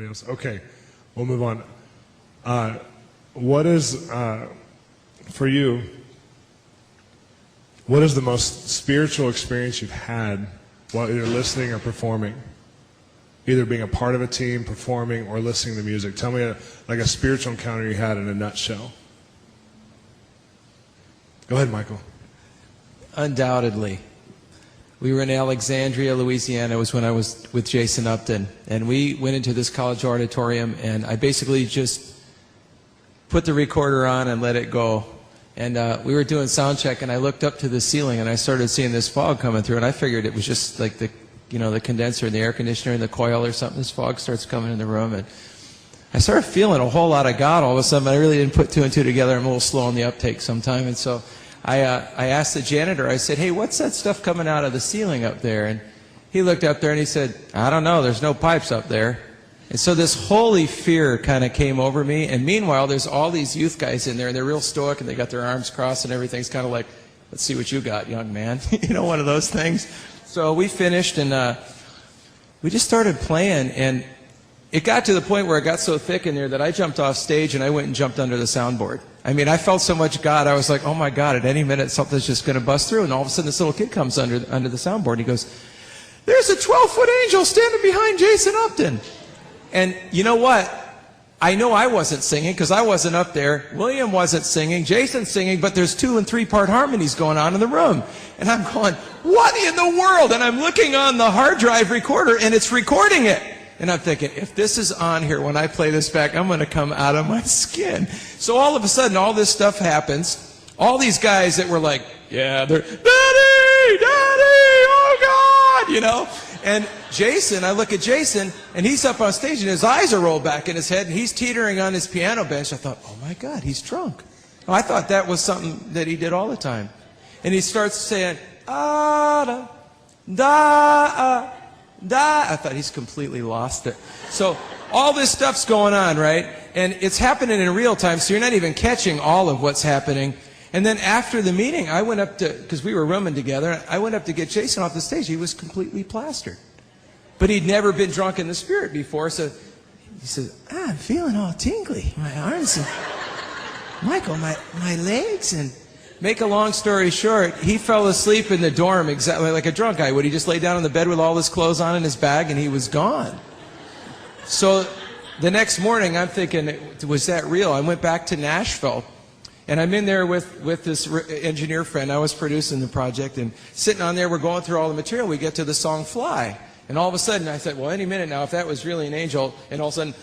else? Okay, we'll move on. What is, for you, what is the most spiritual experience you've had while either listening or performing? Either being a part of a team, performing, or listening to music. Tell me like a spiritual encounter you had in a nutshell. Go ahead, Michael. Undoubtedly. We were in Alexandria, Louisiana. It was when I was with Jason Upton. And we went into this college auditorium, and I basically just put the recorder on and let it go. And we were doing sound check, and I looked up to the ceiling, and I started seeing this fog coming through, and I figured it was just like the condenser in the air conditioner in the coil or something. This fog starts coming in the room, and I started feeling a whole lot of God all of a sudden. I really didn't put two and two together. I'm a little slow on the uptake sometime, and so I asked the janitor, I said, hey, what's that stuff coming out of the ceiling up there? And he looked up there and he said, I don't know, there's no pipes up there. And so this holy fear kind of came over me, and meanwhile there's all these youth guys in there, and they're real stoic, and they got their arms crossed, and everything's kind of like, let's see what you got, young man. You know, one of those things. So we finished, and we just started playing, and it got to the point where it got so thick in there that I jumped off stage and I went and jumped under the soundboard. I mean, I felt so much God. I was like, oh my God, at any minute something's just going to bust through. And all of a sudden this little kid comes under the soundboard. He goes, there's a 12-foot angel standing behind Jason Upton. And you know what? I know I wasn't singing because I wasn't up there. William wasn't singing. Jason's singing, but there's 2- and 3-part harmonies going on in the room. And I'm going, what in the world? And I'm looking on the hard drive recorder, and it's recording it. And I'm thinking, if this is on here when I play this back, I'm going to come out of my skin. So all of a sudden, all this stuff happens. All these guys that were like, yeah, they're, Daddy, oh God, you know. And Jason, I look at Jason, and he's up on stage, and his eyes are rolled back in his head, and he's teetering on his piano bench. I thought, oh my God, he's drunk. Oh, I thought that was something that he did all the time. And he starts saying, da, da, da. I thought he's completely lost it. So all this stuff's going on, right? And it's happening in real time, so you're not even catching all of what's happening. And then after the meeting, I went up to, because we were rooming together, I went up to get Jason off the stage. He was completely plastered. But he'd never been drunk in the spirit before, so he says, I'm feeling all tingly. My arms and, Michael, my legs. And make a long story short, he fell asleep in the dorm exactly like a drunk guy would. He just lay down on the bed with all his clothes on in his bag, and he was gone. So the next morning, I'm thinking, was that real? I went back to Nashville. And I'm in there with this engineer friend. I was producing the project, and sitting on there, we're going through all the material. We get to the song Fly. And all of a sudden, I said, well, any minute now, if that was really an angel, and all of a sudden,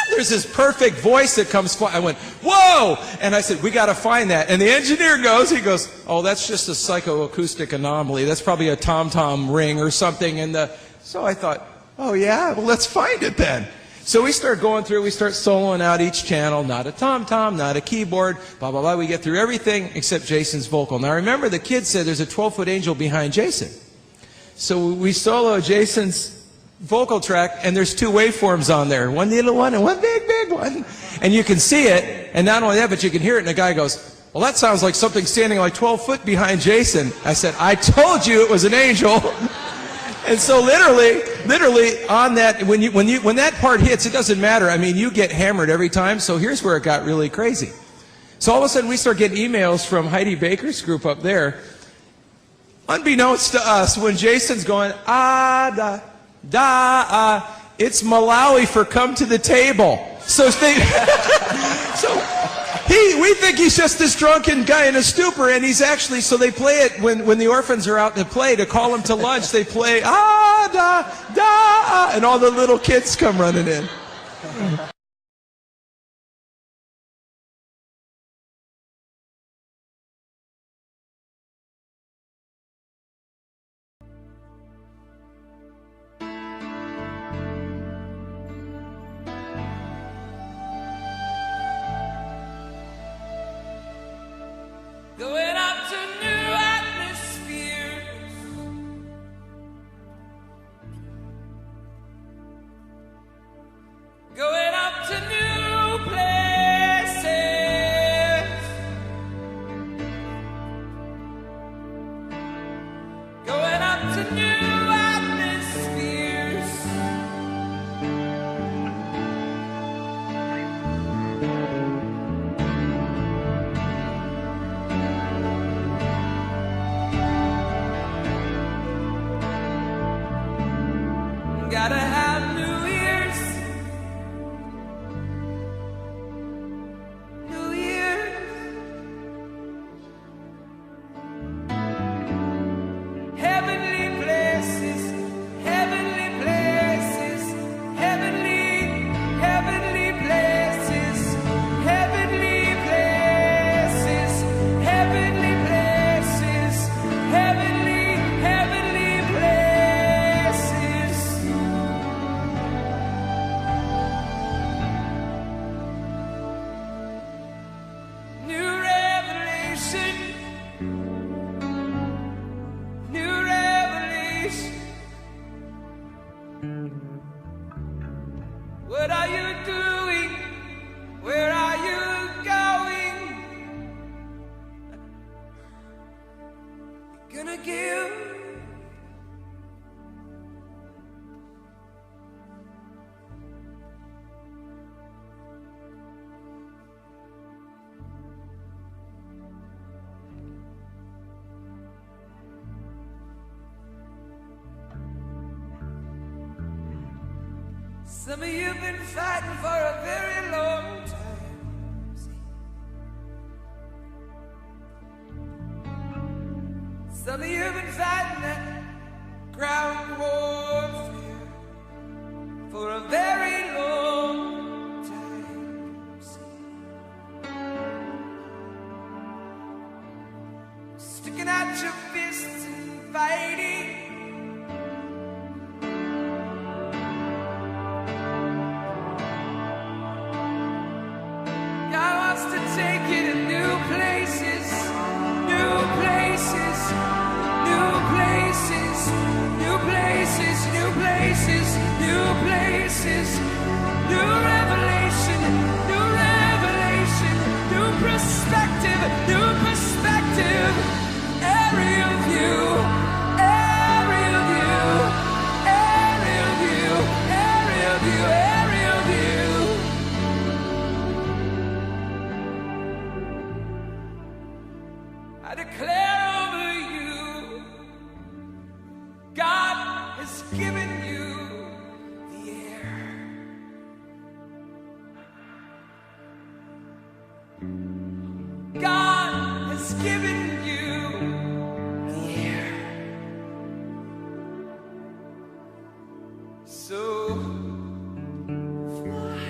there's this perfect voice that comes flying. I went, whoa! And I said, we got to find that. And the engineer goes, oh, that's just a psychoacoustic anomaly. That's probably a tom-tom ring or something. And so I thought, oh, yeah? Well, let's find it then. So we start going through, we start soloing out each channel, not a tom-tom, not a keyboard, blah, blah, blah. We get through everything except Jason's vocal. Now remember, the kid said there's a 12-foot angel behind Jason. So we solo Jason's vocal track, and there's 2 waveforms on there, one little one and one big, big one. And you can see it, and not only that, but you can hear it, and the guy goes, well, that sounds like something standing like 12 foot behind Jason. I said, I told you it was an angel. And so literally on that, when that part hits, it doesn't matter. I mean, you get hammered every time. So here's where it got really crazy. So all of a sudden we start getting emails from Heidi Baker's group up there. Unbeknownst to us, when Jason's going, da, da, it's Malawi for come to the table. So we think he's just this drunken guy in a stupor, and he's actually, so they play it when the orphans are out to play, to call them to lunch, they play, da, da, and all the little kids come running in. Going up to new atmospheres, going up to new places, going up to new atmospheres. to give. Some of you've been fighting for a very long time. Some of you've been fighting that ground warfare for a very long time. Sticking out your fists and fighting. Take you to new places, new places, new places, new places, new places, new places, new revelation, new revelation, new perspective, new perspective. Aerial view, aerial view, aerial view, aerial view, aerial view. I declare over you, God has given you the air. God has given you the air. So fly.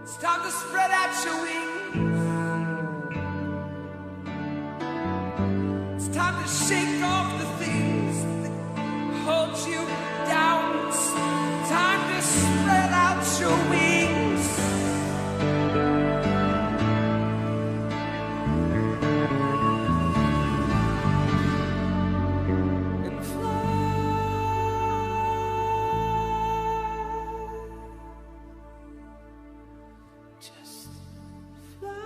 It's time to spread out your wings. Time to shake off the things that hold you down. It's time to spread out your wings. And fly. Just fly.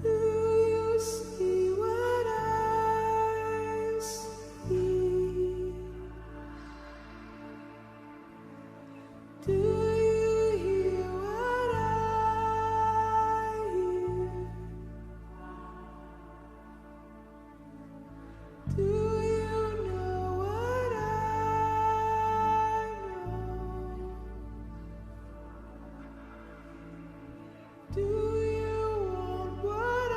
Do you see what I see? Do you hear what I hear? Do you know what I know? Do you want what I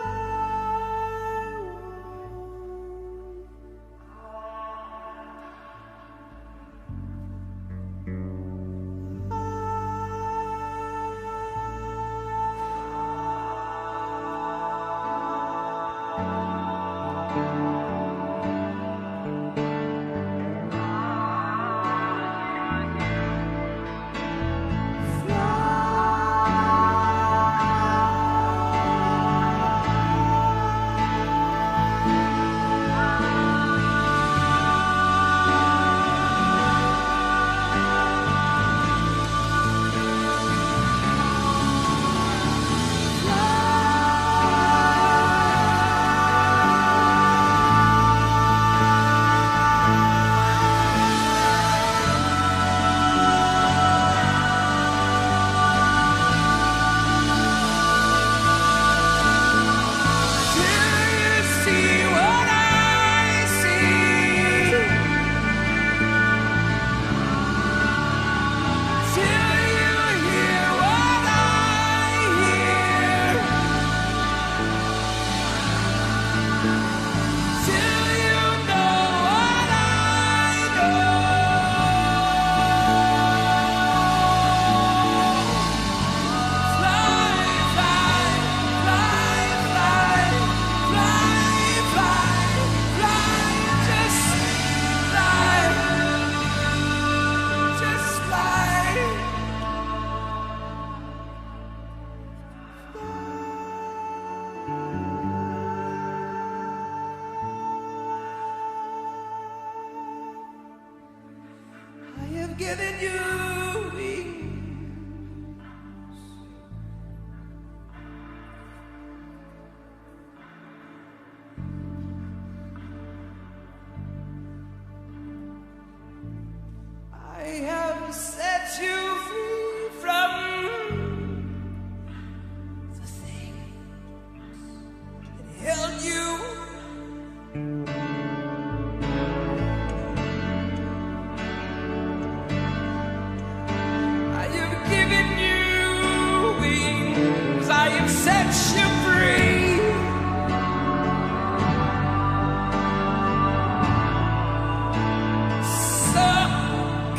want? given you wings. I have set you free from the things that held you. I have given you wings. I have set you free. So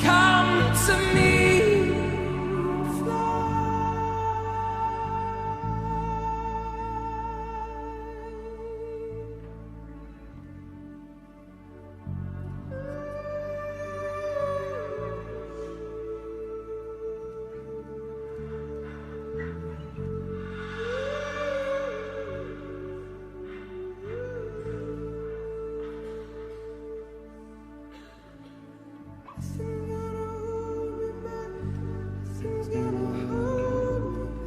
come to me, fly. Nothing's gonna hold me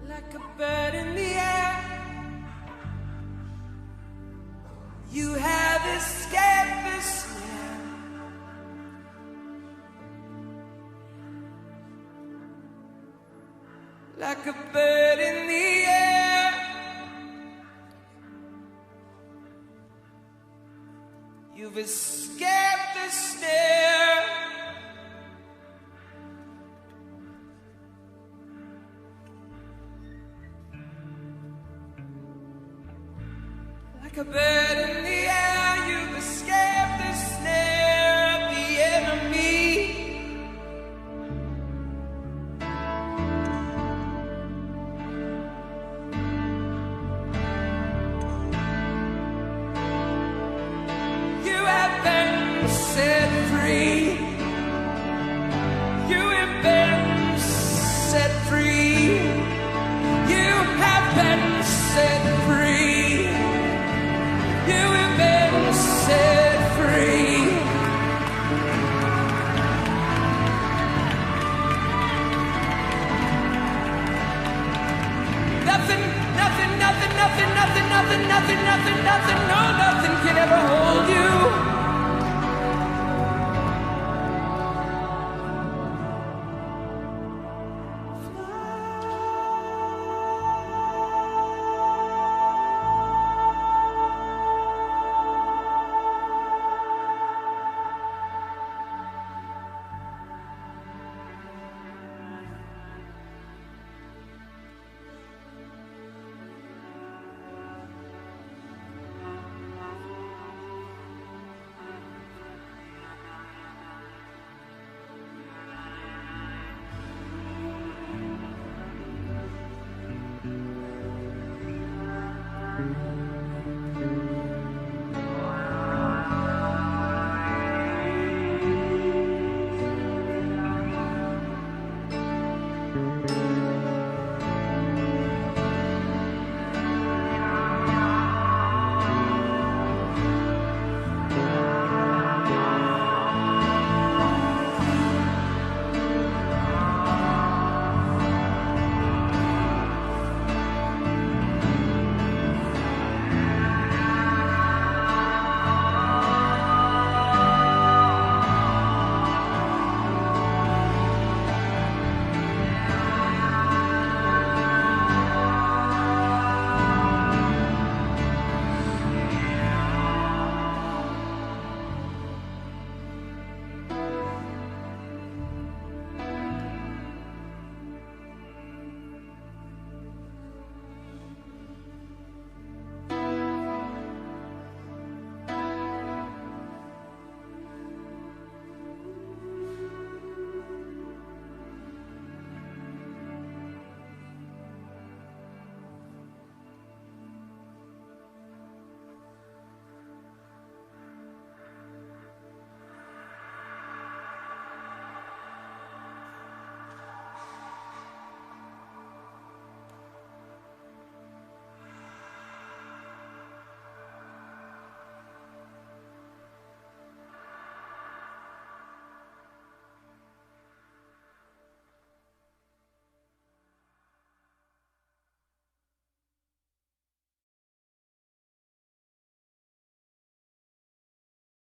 like a bird in the air. You have escaped the snare. Like a bird in the air. You've escaped the snare. Like a bird in the air, you've escaped the snare of the enemy. You have been set free. You have been set free. You have been set free. You have been set free. Nothing, no, nothing can ever hold you.